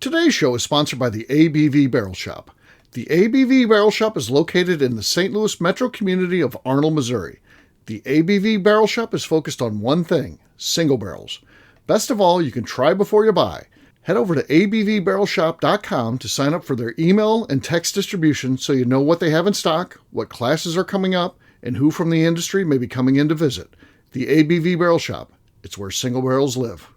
Today's show is sponsored by the ABV Barrel Shop. The ABV Barrel Shop is located in the St. Louis metro community of Arnold, Missouri. The ABV Barrel Shop is focused on one thing, single barrels. Best of all, you can try before you buy. Head over to abvbarrelshop.com to sign up for their email and text distribution so you know what they have in stock, what classes are coming up, and who from the industry may be coming in to visit. The ABV Barrel Shop. It's where single barrels live.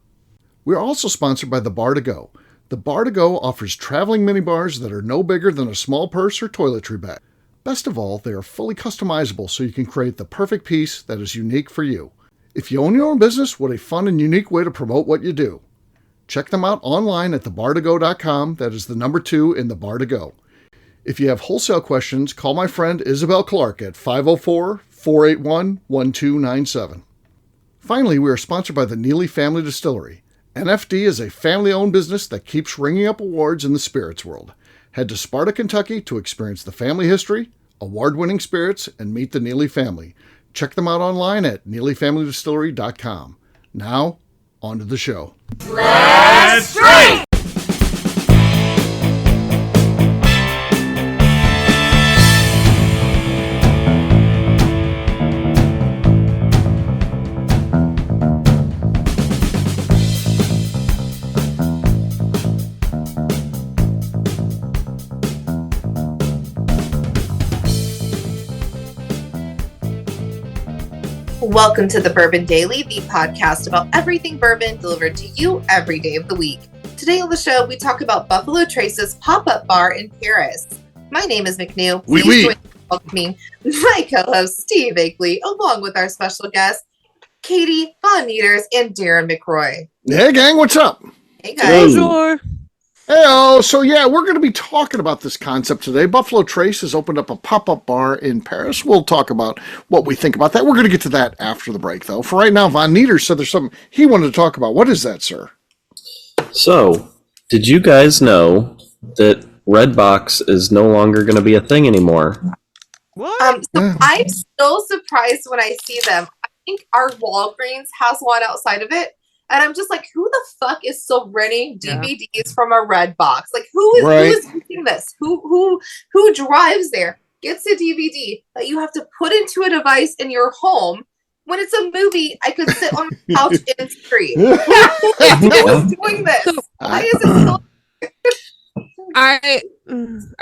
We're also sponsored by the Bar to Go. The Bar to Go offers traveling minibars that are no bigger than a small purse or toiletry bag. Best of all, they are fully customizable so you can create the perfect piece that is unique for you. If you own your own business, what a fun and unique way to promote what you do. Check them out online at thebartogo.com. That is the number 2 in the Bar to Go. If you have wholesale questions, call my friend Isabel Clark at 504-481-1297. Finally, we are sponsored by the Neely Family Distillery. NFD is a family-owned business that keeps ringing up awards in the spirits world. Head to Sparta, Kentucky to experience the family history, award-winning spirits, and meet the Neely family. Check them out online at neelyfamilydistillery.com. Now, on to the show. Let's drink! Welcome to the Bourbon Daily, the podcast about everything bourbon delivered to you every day of the week. Today on the show, we talk about Buffalo Trace's pop-up bar in Paris. My name is McNew. Please join me in welcoming my co-host, Steve Akeley, along with our special guest, Katie von Nieters and Darren McRoy. Hey, gang, what's up? Hey, guys. Bonjour. Hey, so yeah, we're going to be talking about this concept today. Buffalo Trace has opened up a pop-up bar in Paris. We'll talk about what we think about that. We're going to get to that after the break, though. For right now, Von Nieters said there's something he wanted to talk about. What is that, sir? So, did you guys know that Redbox is no longer going to be a thing anymore? What? I'm still surprised when I see them. I think our Walgreens has one outside of it. And I'm just like, who the fuck is still renting DVDs from a Redbox? Like, who is using this? Who drives there, gets a DVD that you have to put into a device in your home when it's a movie I could sit on the couch and stream? Who is doing this? Why is it still? I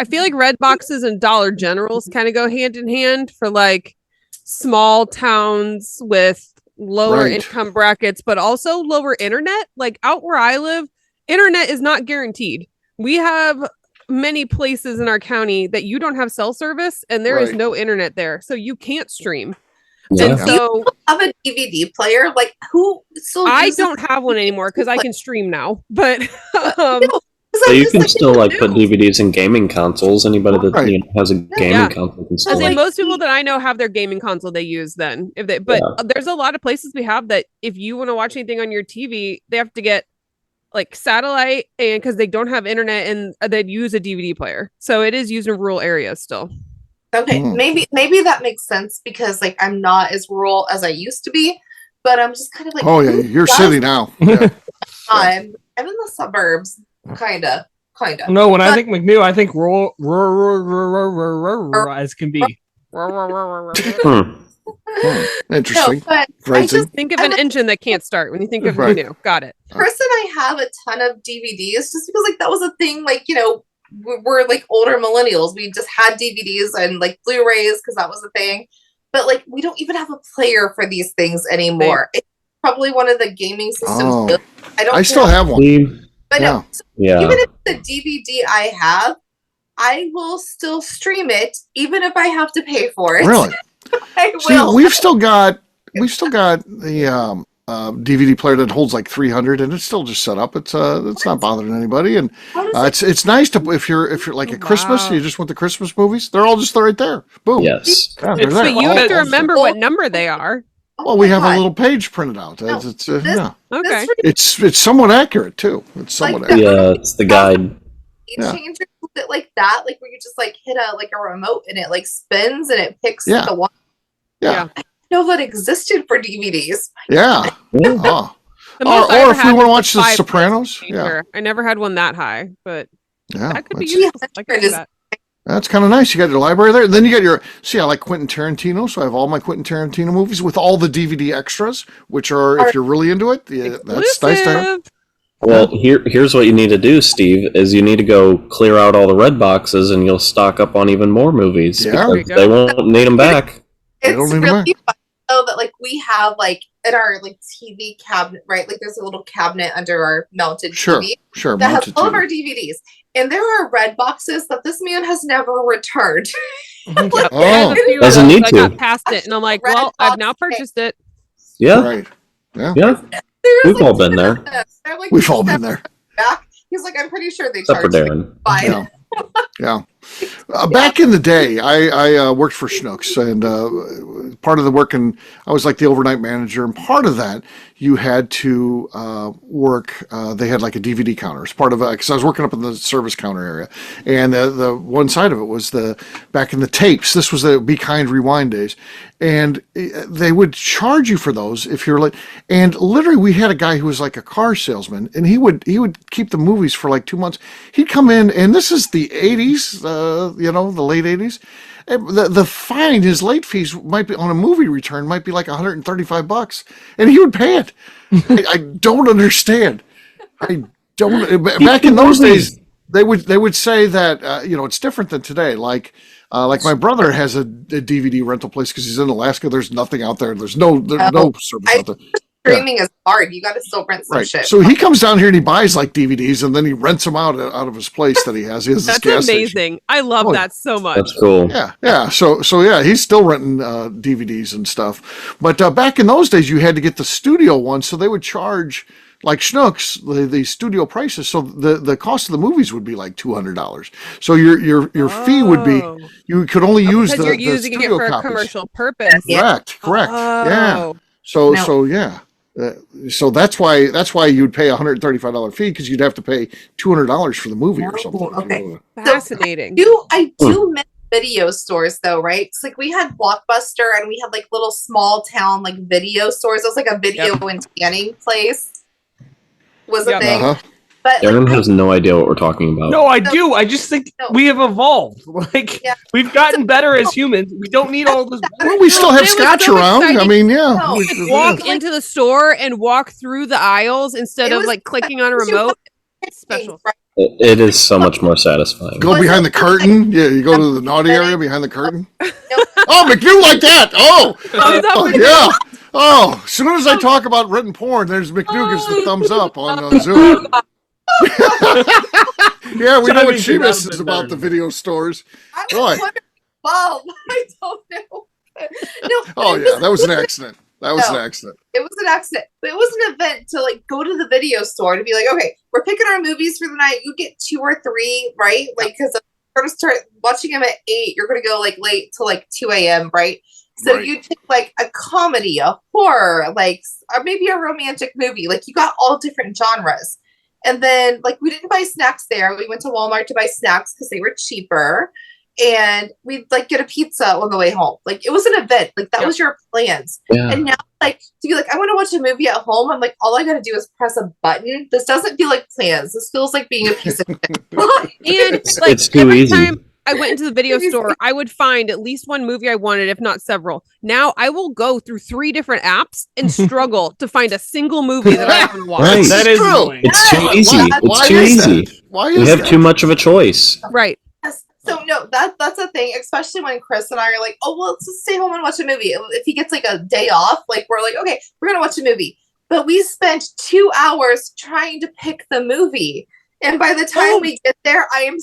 feel like Redboxes and Dollar Generals kind of go hand in hand for like small towns with lower income brackets, but also lower internet. Like out where I live, internet is not guaranteed. We have many places in our county that you don't have cell service and there is no internet there, so you can't stream. Yeah. And so you have a DVD player, like who still I don't have one anymore because I can stream now, but so you can still like put DVDs in gaming consoles. Anybody that has a gaming console can still. I say most people that I know have their gaming console they use then. There's a lot of places we have that if you want to watch anything on your TV, they have to get like satellite and because they don't have internet and they'd use a DVD player. So it is used in rural areas still. Okay, maybe that makes sense because like I'm not as rural as I used to be, but I'm just kind of like, oh yeah, you're city now. Yeah. I'm in the suburbs. Kinda. No, when I think McNew, I think rural as can be. Interesting. No, I just think of an engine that can't start when you think of McNew. Got it. Person, I have a ton of DVDs just because like that was a thing. Like we're like older millennials. We just had DVDs and like Blu-rays because that was a thing. But like we don't even have a player for these things anymore. It's probably one of the gaming systems. I still have one. But no, even if the DVD I have, I will still stream it, even if I have to pay for it. Really? I will. See, we've still got the DVD player that holds like 300, and it's still just set up. It's not bothering anybody, and it's nice to if you're like at Christmas, you just want the Christmas movies. They're all just right there. Boom. Yes. But you have to remember what number they are. Well, we have a little page printed out. Okay. It's somewhat accurate too. It's somewhat accurate. Yeah, it's the guide. You change it like that, like where you just like hit a remote and it like spins and it picks the one. Yeah. I didn't know that existed for DVDs. Yeah. The most I Or ever if we had want to was watch The 5 Sopranos, feature. I never had one that high, but yeah, that could be that's, useful. I could do that. that's kind of nice. You got your library there, and then you got your. See, I like Quentin Tarantino, so I have all my Quentin Tarantino movies with all the DVD extras, which are, if you're really into it, yeah, that's nice to have. Exclusive. Well, here's what you need to do, Steve, is you need to go clear out all the red boxes and you'll stock up on even more movies Yeah. because they won't need them back. They don't It's need them really fun though that like we have like in our like TV cabinet, right? Like there's a little cabinet under our mounted Sure, TV sure. that has mounted all of TV. our DVDs. And there are red boxes that this man has never returned. I Oh. have a few of Doesn't those, need I to. got past it, and I'm like, Red well, I've now box purchased it. Yeah, Right. Yeah. yeah. There's, We've like, all been there. they're, like, We've all been there. back. He's like, I'm pretty sure they Except for charged me. Darren. Fine. Yeah. Yeah. Back in the day, I worked for Schnucks, and part of the work, and I was like the overnight manager, and part of that, you had to work. They had like a DVD counter as part of it, because I was working up in the service counter area, and the one side of it was back in the tapes. This was the Be Kind Rewind days, and they would charge you for those if you're like. And literally, we had a guy who was like a car salesman, and he would keep the movies for like 2 months. He'd come in, and this is the 80s, the late 80s. The fine, his late fees might be on a movie return might be like $135, and he would pay it. I don't understand. I don't. Back in those days, they would say that it's different than today. Like my brother has a DVD rental place because he's in Alaska. There's nothing out there. There's no service out there. Streaming is hard. You got to still rent some Right. shit. So he comes down here and he buys like DVDs, and then he rents them out of his place that he has. He has this That's gas amazing. station. I love Oh, that so much. That's cool. Yeah. So yeah, he's still renting DVDs and stuff. But back in those days, you had to get the studio one, so they would charge like Schnucks the studio prices. So the cost of the movies would be like $200. So your fee would be you could only use because the you're using it studio for a copies. commercial purpose. Correct. Yeah. Oh. So yeah. So that's why you'd pay $135 fee, because you'd have to pay $200 for the movie or something. Okay. Fascinating. I do miss video stores though, right? It's like we had Blockbuster and we had like little small town like video stores. It was like a video and scanning place was a thing. Uh-huh. But Darren like, has no idea what we're talking about. No, I do. I just think we have evolved. Like we've gotten better as humans. We don't need all this. Well, we still have It was scotch so around. exciting. I mean, yeah. No, We- Walk into the store and walk through the aisles instead It of was- like clicking on a remote. Special. right? It is so much more satisfying. Go behind the curtain. Yeah, you go to the naughty area behind the curtain. Oh, McNew like that. Oh, yeah. Oh, as soon as I talk about written porn, there's McNew gives the thumbs up on Zoom. Yeah, we know what she misses about the video stores. I Boy. was wondering, Bob, I don't know. No, Oh, it yeah, that was an accident. That was an accident. It was an accident, but it was an event to like go to the video store to be like, okay, we're picking our movies for the night. You get 2 or 3, right? Like, because we're going to start watching them at 8. You're going to go like late to like 2 a.m., right? So Right. you take like a comedy, a horror, like, or maybe a romantic movie. Like, you got all different genres. And then, like, we didn't buy snacks there. We went to Walmart to buy snacks because they were cheaper. And we'd, like, get a pizza on the way home. Like, it was an event. Like, that was your plans. Yeah. And now, like, to be like, I want to watch a movie at home. I'm like, all I got to do is press a button. This doesn't feel like plans. This feels like being a piece of shit. And It's like too every easy. time I went into the video store, I would find at least one movie I wanted, if not several. Now I will go through 3 different apps and struggle to find a single movie that I want to watch. Right. That is True. annoying. It's too easy. Why It's too is easy. that? Why We is have that? too much of a choice. Right. Yes. So no, that's a thing, especially when Chris and I are like, oh well, let's just stay home and watch a movie. If he gets like a day off, like we're like, okay, we're gonna watch a movie. But we spent 2 hours trying to pick the movie, and by the time we get there, I am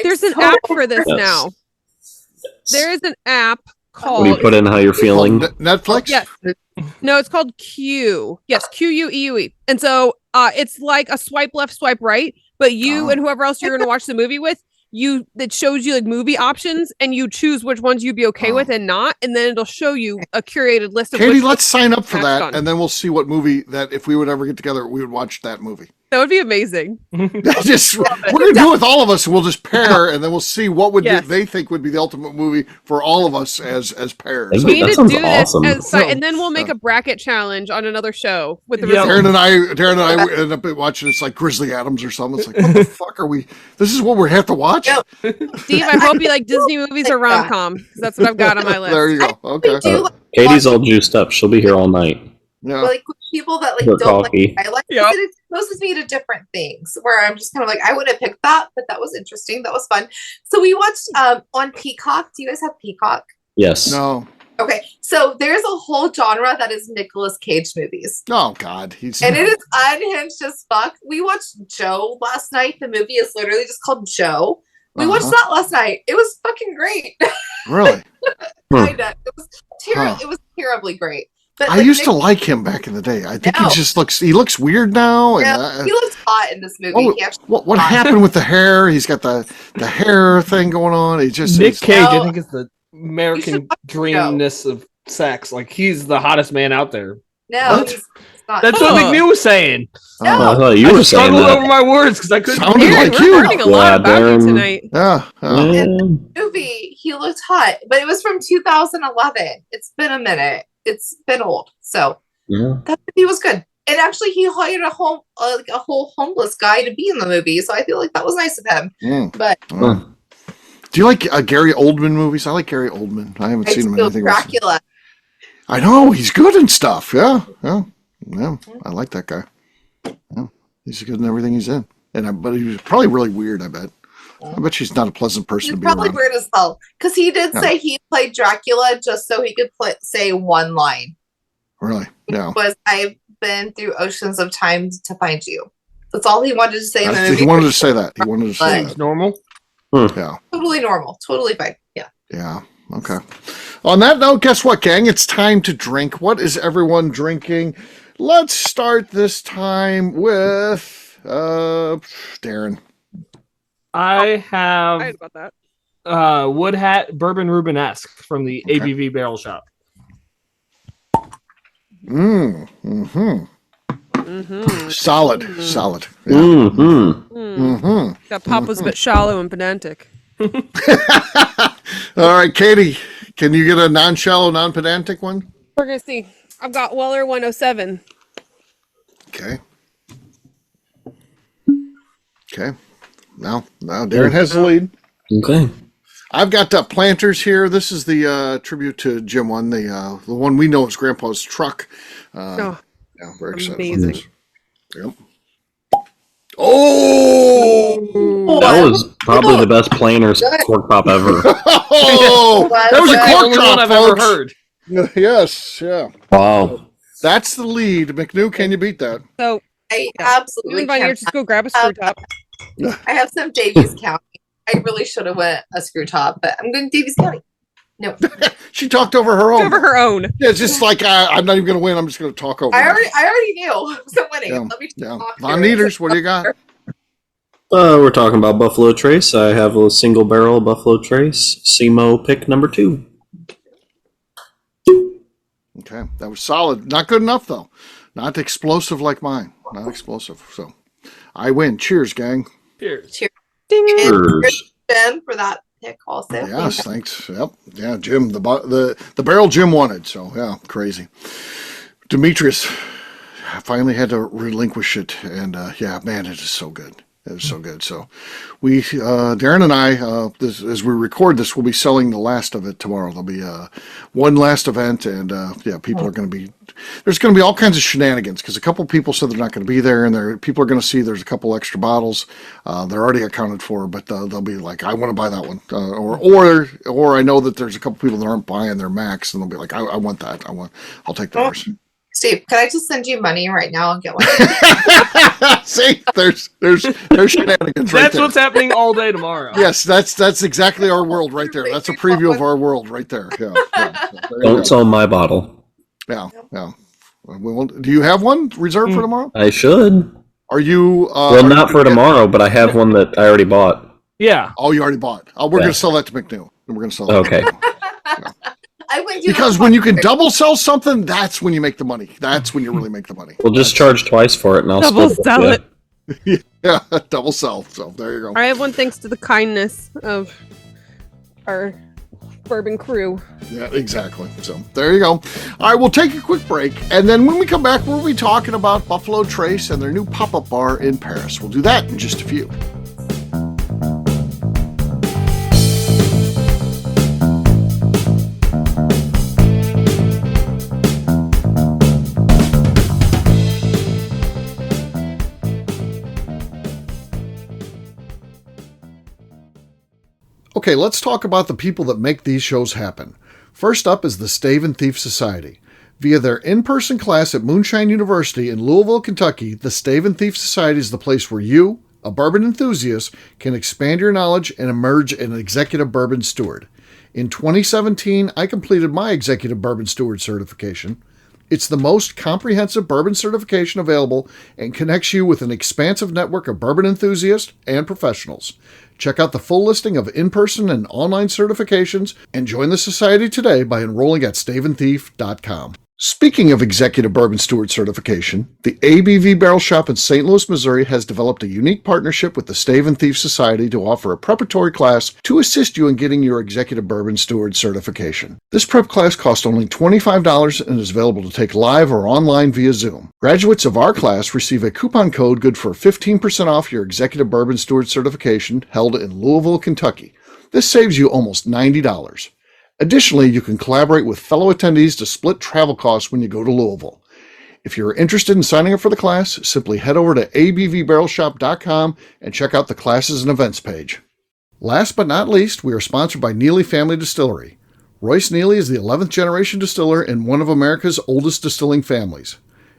There's an so app for this Yes. now. There is an app called. What do you put in how you're feeling? Netflix? Yes. No, it's called Q. Yes, QUEUE. And so it's like a swipe left, swipe right, but you and whoever else you're going to watch the movie with, it shows you like movie options, and you choose which ones you'd be okay with and not, and then it'll show you a curated list of Katie, which let's sign up for matched that, on. and then we'll see what movie that if we would ever get together, we would watch that movie. That would be amazing. We're gonna do it with all of us. We'll just pair, and then we'll see what would they think would be the ultimate movie for all of us as pairs. We need to do awesome. this, and then we'll make a bracket challenge on another show with the Darren and I end up watching. It's like Grizzly Adams or something. It's like, what the fuck are we? This is what we have to watch. Steve, I hope you like Disney movies or rom-com, because that's what I've got on my list. There you go. Okay. Katie's all juiced up. She'll be here all night. Yeah. Like with people that like For don't coffee. like, I like it exposes me to different things where I'm just kind of like, I wouldn't have picked that, but that was interesting. That was fun. So we watched on Peacock. Do you guys have Peacock? Yes. No. Okay, so there's a whole genre that is Nicolas Cage movies. Oh God, and it is unhinged as fuck. We watched Joe last night. The movie is literally just called Joe. We watched that last night. It was fucking great. Really? Kinda. It was terribly great. But I used to like him back in the day. I think he looks weird now. Yeah, he looks hot in this movie. What happened with the hair? He's got the hair thing going on. He just Nick Cage, I think, is the American dreamness of sex. Like, he's the hottest man out there. No, he's not. That's what McNew was saying. I thought you were saying struggled that. over my words because I couldn't. Sounded like we're you. learning a lot about Darren. you tonight. In the movie, he looked hot, but it was from 2011. It's been a minute. It's been old, so that movie was good. And actually, he hired a whole homeless guy to be in the movie, so I feel like that was nice of him. But do you like Gary Oldman movies? I like Gary Oldman. I haven't seen him in anything. Dracula. I know he's good and stuff. Yeah. I like that guy. Yeah, he's good in everything he's in. But he was probably really weird. I bet. I bet she's not a pleasant person to be probably around. Weird as hell because he did say he played Dracula just so he could say one line. Really? Yeah. Was I've been through oceans of time to find you. That's all he wanted to say in the movie. He wanted to say that. He wanted to say that. It's normal. Yeah. Totally normal. Totally fine. Yeah. Yeah. Okay. On that note, guess what, gang? It's time to drink. What is everyone drinking? Let's start this time with Darren. I have Right about that. Wood Hat Bourbon Rubenesque from the ABV Barrel Shop. Solid. Yeah. That pop was a bit shallow and pedantic. All right, Katie, can you get a non-shallow, non-pedantic one? We're gonna see. I've got Weller 107. Okay. Now Darren has the lead. Okay. I've got Planters here. This is the tribute to Jim one, the one we know as Grandpa's truck. Yeah, very excited. Amazing. Yep. Oh, That was probably the best Planters cork pop ever. Oh, that was a cork Only drop, one I've ever folks. heard. Yes, yeah. Wow. That's the lead. McNew, can you beat that? So I you absolutely and Bonnier can't. just go grab a screw top. I have some Davies County. I really should have went a screw top, but I'm going Davies County. No, She talked over her own. Over her own. Yeah, it's just like I'm not even going to win. I'm just going to talk over. I her. already knew I wasn't winning. Yeah, Let me talk Von through it. Nieters, what do you got? We're talking about Buffalo Trace. I have a single barrel Buffalo Trace. SEMO pick number 2. Okay, that was solid. Not good enough though. Not explosive like mine. Not explosive. So I win. Cheers, gang. Cheers. Cheers. Jim for that pick also. Yes, thanks. Yep. Yeah, Jim. The barrel Jim wanted. So yeah, crazy. Demetrius, I finally had to relinquish it, and yeah, man, it is so good. It was so good. So we, Darren and I, as we record this, we'll be selling the last of it tomorrow. There'll be one last event, and yeah, people are going to be, there's going to be all kinds of shenanigans because a couple people said they're not going to be there, and people are going to see there's a couple extra bottles. They're already accounted for, but they'll be like, I want to buy that one. Or I know that there's a couple people that aren't buying their Max, and they'll be like, I want that. I'll take theirs. Steve, can I just send you money right now and get one? See, there's shenanigans right That's there. what's happening all day tomorrow. Yes, that's exactly our world right there. That's a preview of our world right there. Yeah. So there you Don't go. sell my bottle. Yeah. Do you have one reserved for tomorrow? I should. Are you? Well, not for tomorrow, but I have one that I already bought. Yeah. Oh, you already bought. Oh, we're Yeah. going to sell that to McNew. We're going to sell that. Okay. I wouldn't do Because that. when you can double sell something, that's when you make the money. That's when you really make the money. We'll just charge twice for it, and I'll Double split sell with it. Yeah, double self. So there you go. I have one thanks to the kindness of our bourbon crew. Yeah, exactly. So there you go. All right, we'll take a quick break. And then when we come back, we'll be talking about Buffalo Trace and their new pop-up bar in Paris. We'll do that in just a few. Okay, let's talk about the people that make these shows happen. First up is the Stave and Thief Society. Via their in-person class at Moonshine University in Louisville, Kentucky, the Stave and Thief Society is the place where you, a bourbon enthusiast, can expand your knowledge and emerge an executive bourbon steward. In 2017, I completed my executive bourbon steward certification. It's the most comprehensive bourbon certification available and connects you with an expansive network of bourbon enthusiasts and professionals. Check out the full listing of in-person and online certifications and join the society today by enrolling at staveandthief.com. Speaking of executive bourbon steward certification, the ABV Barrel Shop in St. Louis, Missouri has developed a unique partnership with the Stave and Thief Society to offer a preparatory class to assist you in getting your executive bourbon steward certification. This prep class costs only $25 and is available to take live or online via Zoom. Graduates of our class receive a coupon code good for 15% off your executive bourbon steward certification held in Louisville, Kentucky. This saves you almost $90. Additionally, you can collaborate with fellow attendees to split travel costs when you go to Louisville. If you're interested in signing up for the class, simply head over to abvbarrelshop.com and check out the classes and events page. Last but not least, we are sponsored by Neely Family Distillery. Royce Neely is the 11th generation distiller in one of America's oldest distilling families.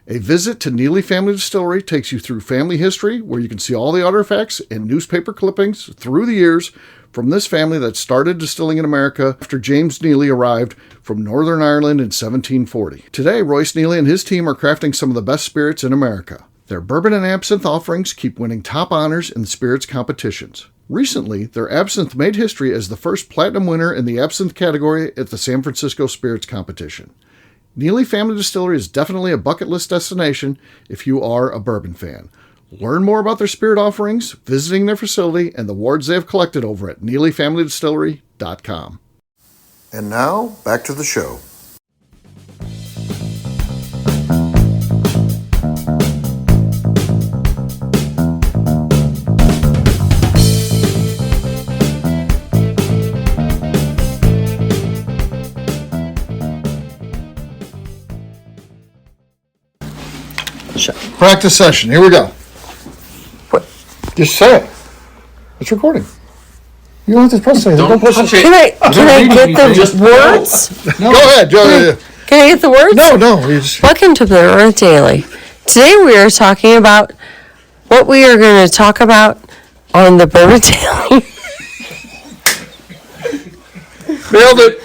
A visit to Neely Family Distillery takes you through family history, where you can see all the artifacts and newspaper clippings through the years from this family that started distilling in America after James Neely arrived from Northern Ireland in 1740. Today, Royce Neely and his team are crafting some of the best spirits in America. Their bourbon and absinthe offerings keep winning top honors in the spirits competitions. Recently, their absinthe made history as the first platinum winner in the absinthe category at the San Francisco Spirits Competition. Neely Family Distillery is definitely a bucket list destination if you are a bourbon fan. Learn more about their spirit offerings, visiting their facility, and the awards they have collected over at NeelyFamilyDistillery.com. And now, back to the show. Practice session. Here we go. What? Just say it. It's recording. You don't have to press anything. Don't press it. Can I get the words? No. Go ahead. Can I get the words? No. Welcome to the Earth Daily. Today we are talking about what we are going to talk about on the Bourbon Daily. Nailed it.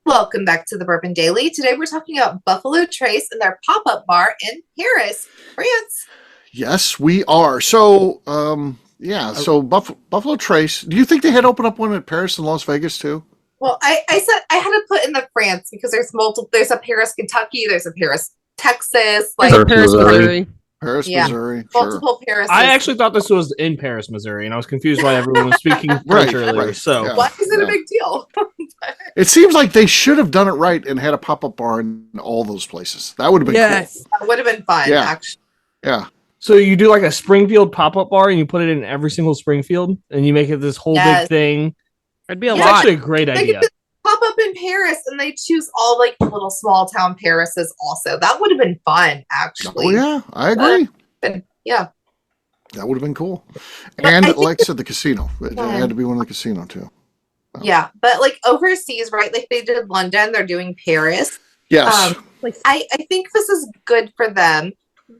Welcome back to the Bourbon Daily. Today we're talking about Buffalo Trace and their pop-up bar in Paris, France. Yes, we are. So, So Buffalo Trace. Do you think they had opened up one in Paris and Las Vegas too? Well, I said I had to put in the France because there's multiple. There's a Paris, Kentucky. There's a Paris, Texas. Like Paris, Missouri. Paris, Yeah. Missouri. multiple Paris. I actually thought this was in Paris, Missouri, and I was confused why everyone was speaking French earlier. right, So yeah. Why is it a big deal? It seems like they should have done it right and had a pop-up bar in all those places. That would have been Yes. That would have been fun, Yeah. actually. cool. Yeah. So you do like a Springfield pop-up bar, and you put it in every single Springfield, and you make it this whole Yes. big thing. It'd be a It's lot. actually a great They idea. could pop up in Paris, and they choose all like the little small town Parises. Also, that would have been fun, actually. Oh yeah, I agree. Yeah. That would have been cool. But And I think like I said, the casino. It Yeah. had to be one of the casino too. Yeah, but like overseas, right? Like they did London, they're doing Paris. Yes. I think this is good for them,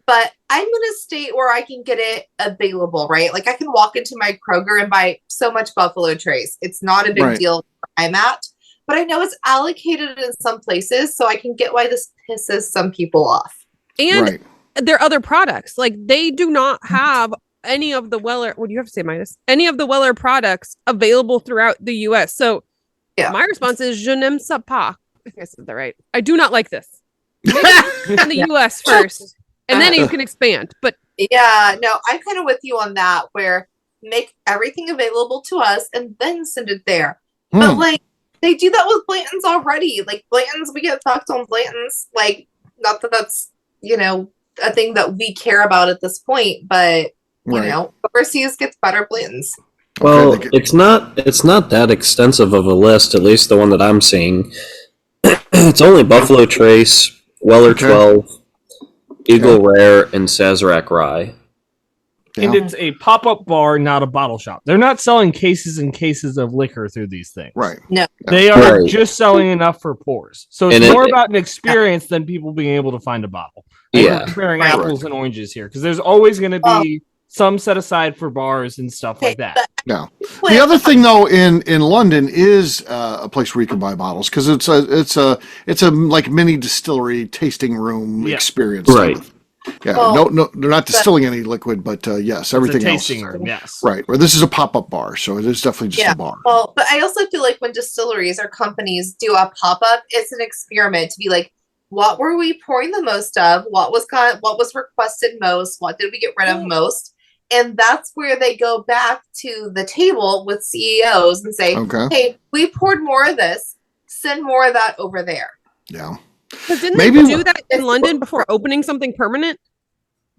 but I'm in a state where I can get it available, right? Like I can walk into my Kroger and buy so much Buffalo Trace. It's not a big Right. deal where I'm at, but I know it's allocated in some places, so I can get why this pisses some people off. And right. there are other products. Like they do not have any of the Weller. What do you have to say, Midas? Any of the Weller products available throughout the U.S. So Yeah. my response is je n'aime ça pas. If I said that right. I do not like this. Make it in the U.S. first, and then you can expand. But Yeah, no, I'm kind of with you on that, where make everything available to us and then send it there. But like they do that with Blanton's already. Like Blanton's, we get fucked on Blanton's. Like, not that that's, you know, a thing that we care about at this point, but you know, overseas gets better Blanton's. Well, it's not that extensive of a list, at least the one that I'm seeing. It's only Buffalo Trace, Weller 12, Eagle Rare, and Sazerac Rye. And it's a pop-up bar, not a bottle shop. They're not selling cases and cases of liquor through these things. Right. No. They are just selling enough for pours. So it's more about an experience than people being able to find a bottle. We're comparing apples and oranges here, because there's always going to be some set aside for bars and stuff like that. Yeah. The other thing, though, in London is a place where you can buy bottles, because it's a like mini distillery tasting room experience. Right. Yeah. No, they're not distilling any liquid, but yes, everything else. Tasting room. Yes. Right. Where this is a pop-up bar, so it is definitely just a bar. Well, but I also feel like when distilleries or companies do a pop-up, it's an experiment to be like, what were we pouring the most of? What was requested most? What did we get rid of most? And that's where they go back to the table with CEOs and say, hey, we poured more of this. Send more of that over there. Yeah. But didn't they do that in London before opening something permanent?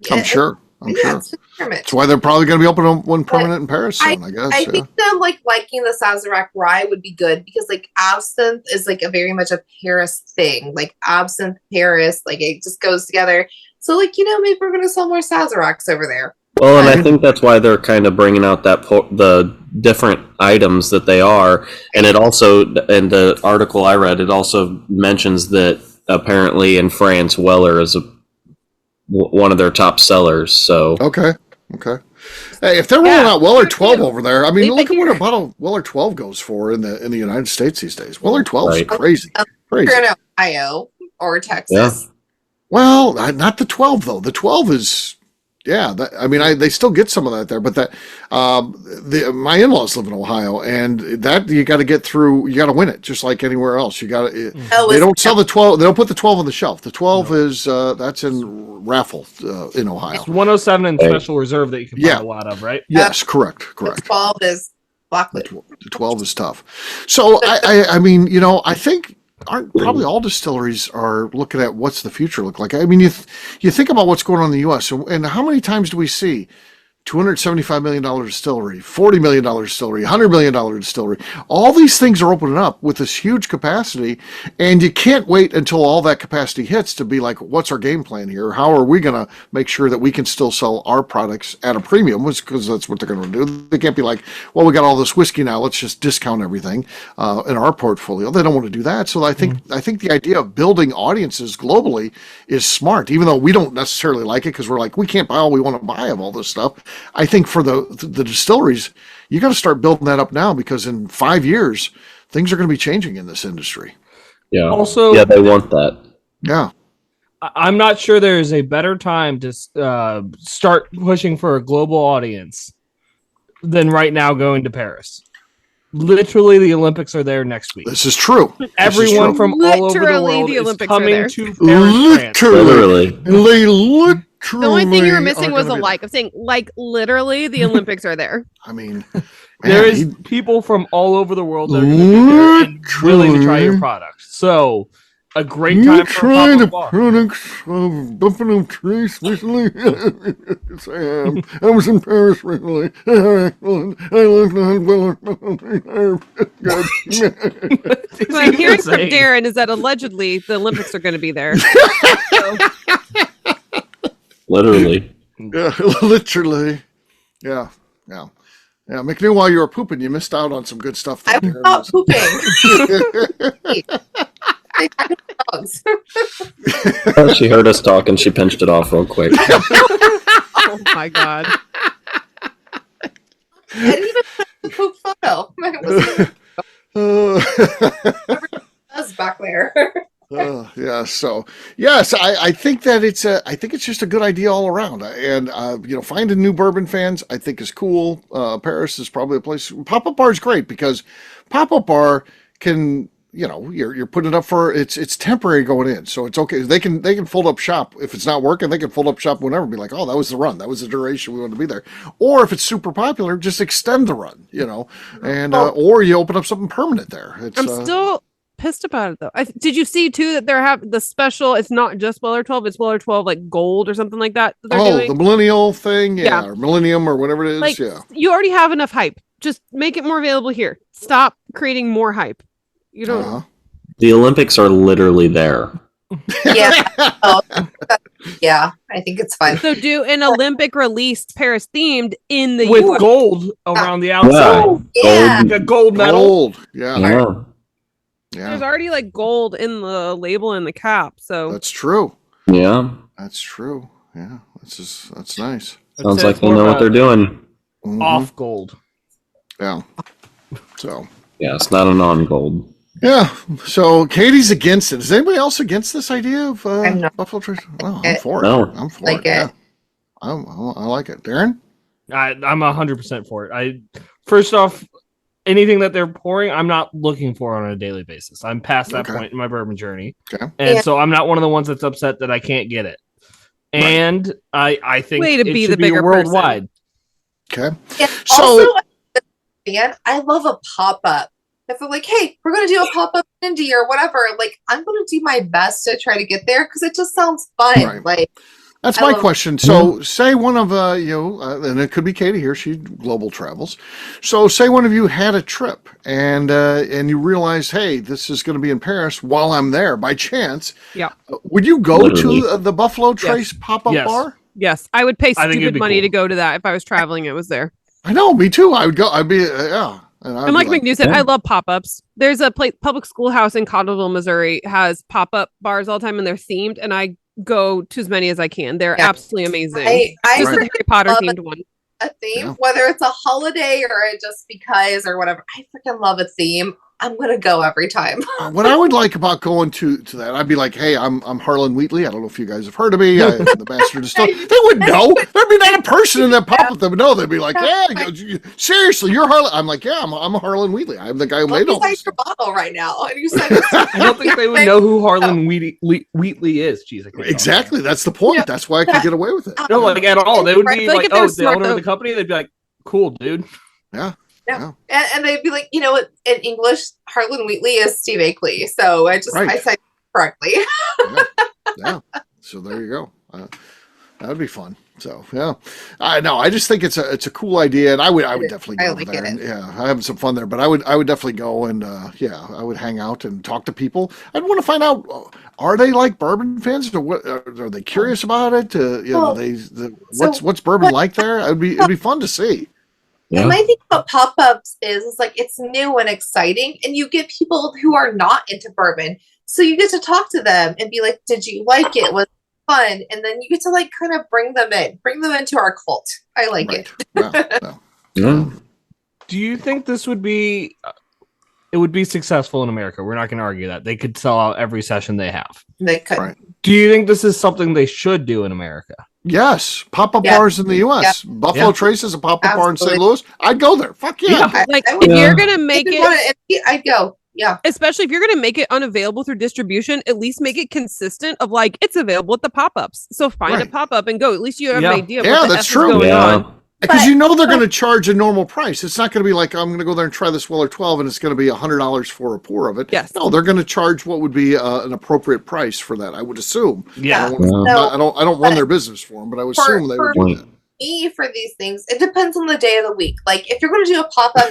I'm sure. That's why they're probably going to be opening one permanent in Paris soon, I guess. I think them liking the Sazerac Rye would be good, because absinthe is a very much a Paris thing. Like absinthe, Paris, it just goes together. So maybe we're going to sell more Sazeracs over there. Well, and I think that's why they're kind of bringing out the different items that they are. And it also, in the article I read, it also mentions that apparently in France, Weller is one of their top sellers. So okay. Hey, if they're rolling out Weller 12 over there, I mean, look at what a bottle Weller 12 goes for in the United States these days. Weller 12 is crazy. Crazy. In Ohio or Texas. Yeah. Well, not the 12 though. The 12 is. Yeah, they still get some of that there, but my in-laws live in Ohio, and that you got to get through. You got to win it, just like anywhere else. You got to. They don't sell the 12. They don't put the 12 on the shelf. The 12 is that's in raffle in Ohio. It's 107 and special reserve that you can buy a lot of, right? Yes, correct. The 12 is blackwood. The 12 is tough. So I mean, I think. Aren't probably all distilleries are looking at what's the future look like. I mean, you think about what's going on in the U.S. and how many times do we see $275 million distillery, $40 million distillery, $100 million distillery? All these things are opening up with this huge capacity, and you can't wait until all that capacity hits to be like, what's our game plan here? How are we going to make sure that we can still sell our products at a premium? Because that's what they're going to do. They can't be like, well, we got all this whiskey now, let's just discount everything in our portfolio. They don't want to do that. So I think the idea of building audiences globally is smart, even though we don't necessarily like it, because we're like, we can't buy all we want to buy of all this stuff. I think for the distilleries, you got to start building that up now, because in 5 years, things are going to be changing in this industry. Yeah. Also, they want that. Yeah. I'm not sure there is a better time to start pushing for a global audience than right now going to Paris. Literally, the Olympics are there next week. This is true. Everyone from all over the world is coming to Paris, France. Literally. The only thing you were missing was a like. I'm saying, literally, the Olympics are there. I mean, there is people from all over the world that are going to be there and willing to try your product. So, a great time for a pop-up bar. Products of Buffalo Trace recently. Yes, I am. I was in Paris recently. I like that. What I'm hearing from Darren is that allegedly the Olympics are going to be there. Literally. Yeah, literally. Yeah. McNew, while you were pooping, you missed out on some good stuff. I'm not pooping. She heard us talk and she pinched it off real quick. Oh my god. I didn't even put the poop photo. It was back there. Yeah. So yes, I think that I think it's just a good idea all around. And finding new bourbon fans, I think is cool. Paris is probably a place. Pop-up bar is great, because pop-up bar can you're putting it up for it's temporary going in, so it's okay. They can fold up shop if it's not working. They can fold up shop whenever, and be like, oh, that was the run, that was the duration we wanted to be there. Or if it's super popular, just extend the run, and or you open up something permanent there. I'm still pissed about it though. Did you see too that they're having the special? It's not just Weller 12; it's Weller 12 like gold or something like that. Doing. The millennial thing, or millennium or whatever it is. Like, you already have enough hype. Just make it more available here. Stop creating more hype. You don't. The Olympics are literally there. Yeah. Yeah, I think it's fine. So do an Olympic released Paris themed in the with US. gold around the outside. Yeah. The gold medal. Gold. Yeah. There's already like gold in the label and the cap. So that's true. Yeah. That's true. Yeah. That's nice. Sounds like they know what they're doing. Off gold. Yeah. So. Yeah, it's not a non-gold. Yeah. So Katie's against it. Is anybody else against this idea of Buffalo Trace? Well, I'm for it. No. I'm for it. Yeah. I like it. Darren? I'm 100% for it. First off, anything that they're pouring, I'm not looking for on a daily basis. I'm past that point in my bourbon journey. Okay. And so I'm not one of the ones that's upset that I can't get it. And I think way to it be should the bigger worldwide. Okay. Yeah, So also, man, I love a pop-up. If they're like, hey, we're going to do a pop-up in Indy or whatever, like, I'm going to do my best to try to get there because it just sounds fun. Right. Like, that's my question. So say one of and it could be Katie here, she global travels. So say one of you had a trip and you realize, hey, this is going to be in Paris while I'm there by chance. Yeah. Would you go to the Buffalo Trace pop-up bar? Yes, I would pay stupid money cool to go to that if I was traveling. It was there. I know, me too. I would go. I'd be yeah. And like McNew said, I love pop-ups. There's a public schoolhouse in Cottleville, Missouri, has pop-up bars all the time, and they're themed. And I go to as many as I can. They're absolutely amazing. I just the Harry Potter themed one. A theme, whether it's a holiday or just because or whatever. I freaking love a theme. I'm gonna go every time. What I would like about going to that, I'd be like, hey, I'm Harlan Wheatley. I don't know if you guys have heard of me. I'm the Bastard Distiller. They would know. There'd be not a person in that pop-up that would know. They'd be like, yeah, seriously, you're Harlan. I'm like, yeah, I'm a Harlan Wheatley. I'm the guy who made all this. Your bottle right now, and you said, I don't think they would know who Harlan Wheatley is. Jeez, exactly. That's the point. That's why I could get away with it. No, like at all. They would be like, oh, the owner of the company. They'd be like, cool, dude. Yeah. Yeah. And they'd be like, in English, Harlan Wheatley is Steve Akeley. So I said correctly. Yeah. So there you go. That would be fun. So yeah, I just think it's a cool idea, and I would definitely go over there. And, I'm having some fun there, but I would definitely go and I would hang out and talk to people. I'd want to find out, are they like bourbon fans, or what? Are they curious about it? What's bourbon like there? It'd be fun to see. Yeah. My thing about pop-ups is like it's new and exciting, and you get people who are not into bourbon, so you get to talk to them and be like, "Did you like it? Was it fun?" And then you get to like kind of bring them into our cult. I like it. Do you think this would be? It would be successful in America. We're not going to argue that they could sell out every session they have. They could. Right. Do you think this is something they should do in America? Yes, pop-up bars in the U.S. Yeah. Buffalo Trace is a pop-up bar in St. Louis. I'd go there. Fuck yeah! Like if you're gonna make it, I'd go. Yeah, especially if you're gonna make it unavailable through distribution, at least make it consistent of like it's available at the pop-ups. So find a pop-up and go. At least you have an idea. Of what the that's F true. Is going on. Because they're going to charge a normal price. It's not going to be like, I'm going to go there and try this Weller 12 and it's going to be $100 for a pour of it. Yes. No, they're going to charge what would be an appropriate price for that, I would assume. Yeah. I don't run their business for them, but I would assume they would do that. For these things, it depends on the day of the week. Like, if you're going to do a pop-up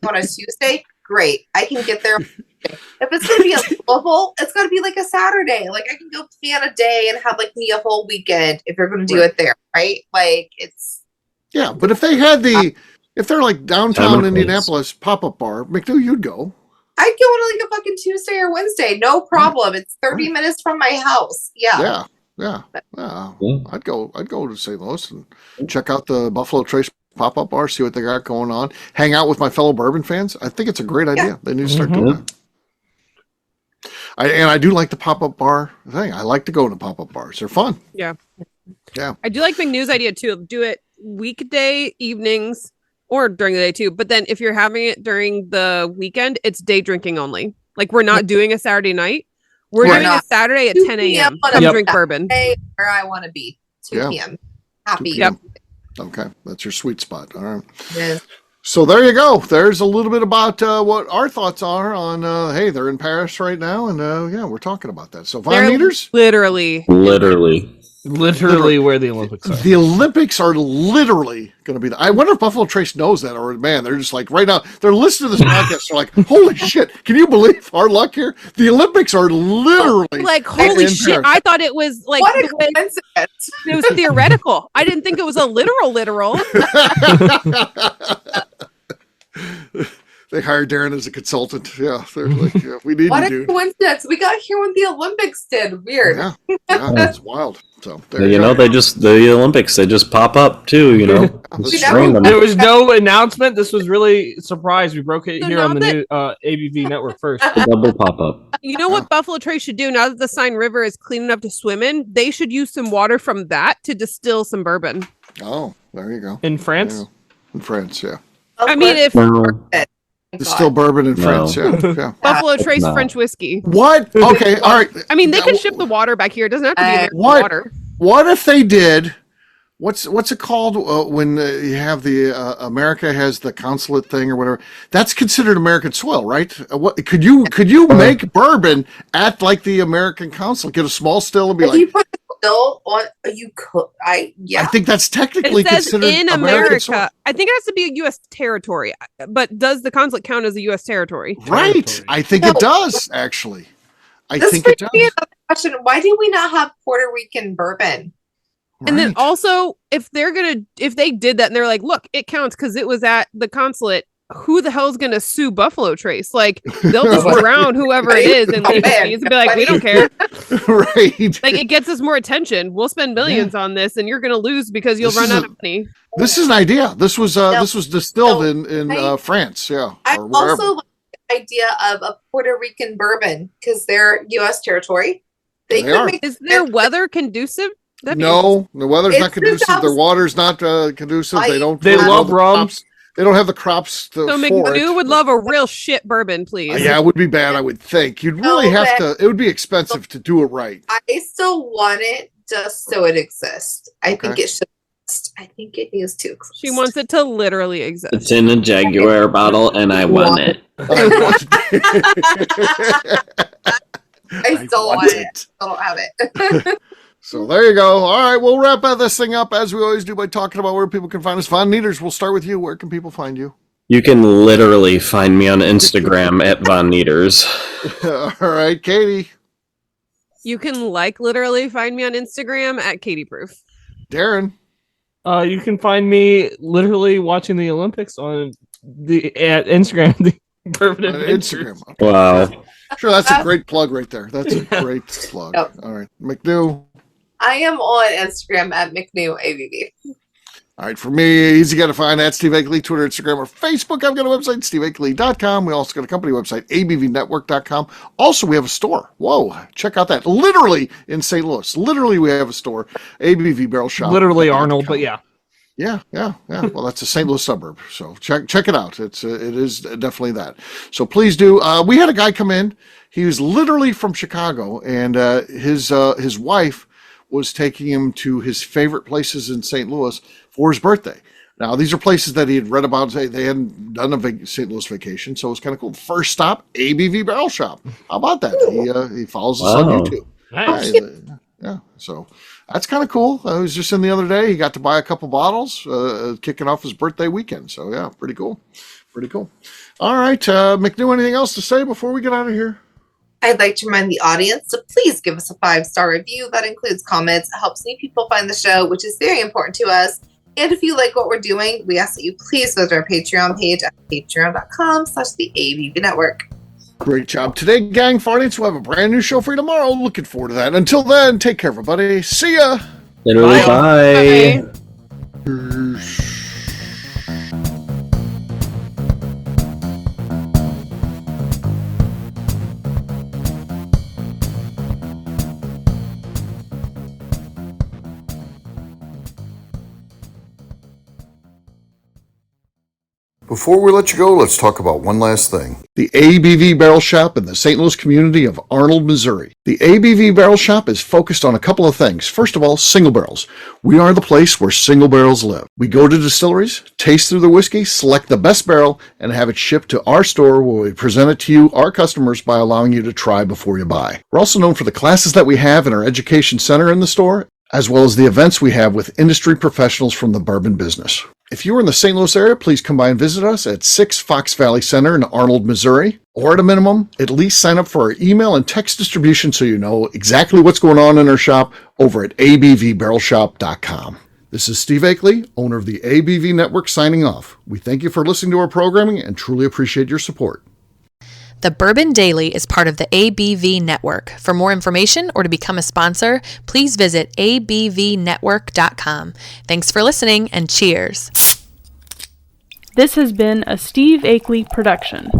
on a Tuesday, great. I can get there. If it's going to be a Louisville, it's going to be like a Saturday. Like, I can go plan a day and have, like, me a whole weekend if you're going to do it there, right? Like, it's... Yeah, but if they had if they're like downtown Indianapolis pop-up bar, McNew, you'd go. I'd go on like a fucking Tuesday or Wednesday, no problem. It's 30 minutes from my house. Yeah. I'd go to St. Louis and check out the Buffalo Trace pop-up bar, see what they got going on, hang out with my fellow bourbon fans. I think it's a great idea. They need to start doing that. I do like the pop-up bar thing. I like to go to pop-up bars. They're fun. Yeah. Yeah. I do like McNew's idea too. Do it weekday evenings or during the day too. But then if you're having it during the weekend, it's day drinking only. Like we're not doing a Saturday night. We're doing a Saturday at 10 a.m. Come drink bourbon. Where I want to be. 2 p.m. Happy. 2 p.m. Yep. Okay. That's your sweet spot. All right. Yes. So there you go. There's a little bit about what our thoughts are on, hey, they're in Paris right now. And yeah, we're talking about that. So Von Nieters? Literally where the Olympics are. The Olympics are literally going to be. I wonder if Buffalo Trace knows that, or man, they're just like right now. They're listening to this podcast. They're like, "Holy shit! Can you believe our luck here? The Olympics are literally like holy shit!" Paris. I thought it was like what a coincidence. It was theoretical. I didn't think it was a literal. They hired Darren as a consultant. Yeah, they're like, yeah, we need what to a do. coincidence. We got here when the Olympics did. Weird. Yeah, that's wild. So there you know, the Olympics, they just pop up too. You know, there was no announcement. This was really a surprise. We broke it here on the new ABV network first. Double pop up. You know what Buffalo Trace should do now that the Seine River is clean enough to swim in? They should use some water from that to distill some bourbon. Oh, there you go. In France? Yeah. In France, yeah. I mean, if distill bourbon in France, yeah. Buffalo Trace French whiskey. What? Okay, all right. I mean, they could ship the water back here. It doesn't have to be American water. What if they did? What's it called when you have the America has the consulate thing or whatever? That's considered American soil, right? What could you make bourbon at like the American consulate? Get a small still and be like. You put the still on. You could. I think that's technically considered in American soil. America. I think it has to be a U.S. territory. But does the consulate count as a U.S. territory? Right. I think it does actually. I think it does. Another question: why do we not have Puerto Rican bourbon? And then also, if they did that and they're like, look, it counts because it was at the consulate, who the hell's going to sue Buffalo Trace? Like, they'll just drown whoever it is and leave and be like, we don't care. Right. Like, it gets us more attention. We'll spend millions on this and you're going to lose because you'll run out of money. This is an idea. This was distilled in France. Yeah. I also like the idea of a Puerto Rican bourbon because they're U.S. territory. Is their weather conducive? No, the weather's not conducive. Their water's not conducive. They love rum. They don't have the crops to So McNew would love a real shit bourbon, please. Yeah, it would be bad, I would think. You'd really have to. It would be expensive to do it right. I still want it just so it exists. I think it should exist. I think it needs to exist. She wants it to literally exist. It's in a Jaguar bottle, and I want it. I still want it. I don't have it. So there you go. All right, we'll wrap this thing up as we always do by talking about where people can find us. Von Nieters, we'll start with you. Where can people find you? You can literally find me on Instagram at Von Nieters. All right, Katie. You can literally find me on Instagram at Katie Proof. Darren. You can find me literally watching the Olympics at Instagram. The Bourbon Instagram. Okay. Wow. Sure, that's a great plug right there. That's a great plug. Yep. All right, McNew. I am on Instagram at McNew ABV. All right, for me, easy got to find at Steve Akeley, Twitter, Instagram, or Facebook. I've got a website, steveakeley.com. We also got a company website, abvnetwork.com. Also, we have a store. Whoa, check out that. Literally in St. Louis. Literally, we have a store, ABV Barrel Shop. Literally Arnold, but yeah. Yeah. Well, that's a St. Louis suburb, so check it out. It is definitely that. So please do. We had a guy come in. He was literally from Chicago, and his wife was taking him to his favorite places in St. Louis for his birthday. Now, these are places that he had read about. They hadn't done a St. Louis vacation, so it was kind of cool. First stop, ABV Barrel Shop. How about that? He follows us on YouTube. Nice. Yeah, so that's kind of cool. I was just in the other day. He got to buy a couple bottles, kicking off his birthday weekend. So yeah, pretty cool. All right, McNew, anything else to say before we get out of here? I'd like to remind the audience to please give us a 5-star review. That includes comments. It helps new people find the show, which is very important to us. And if you like what we're doing, we ask that you please visit our Patreon page at patreon.com/the ABV Network. Great job today, gang. Farnients, we'll have a brand new show for you tomorrow. Looking forward to that. Until then, take care, everybody. See ya. Literally, bye. Before we let you go, let's talk about one last thing. The ABV Barrel Shop in the St. Louis community of Arnold, Missouri. The ABV Barrel Shop is focused on a couple of things. First of all, single barrels. We are the place where single barrels live. We go to distilleries, taste through the whiskey, select the best barrel, and have it shipped to our store where we present it to you, our customers, by allowing you to try before you buy. We're also known for the classes that we have in our education center in the store, as well as the events we have with industry professionals from the bourbon business. If you are in the St. Louis area, please come by and visit us at 6 Fox Valley Center in Arnold, Missouri. Or at a minimum, at least sign up for our email and text distribution so you know exactly what's going on in our shop over at abvbarrelshop.com. This is Steve Akeley, owner of the ABV Network, signing off. We thank you for listening to our programming and truly appreciate your support. The Bourbon Daily is part of the ABV Network. For more information or to become a sponsor, please visit abvnetwork.com. Thanks for listening and cheers. This has been a Steve Akeley production.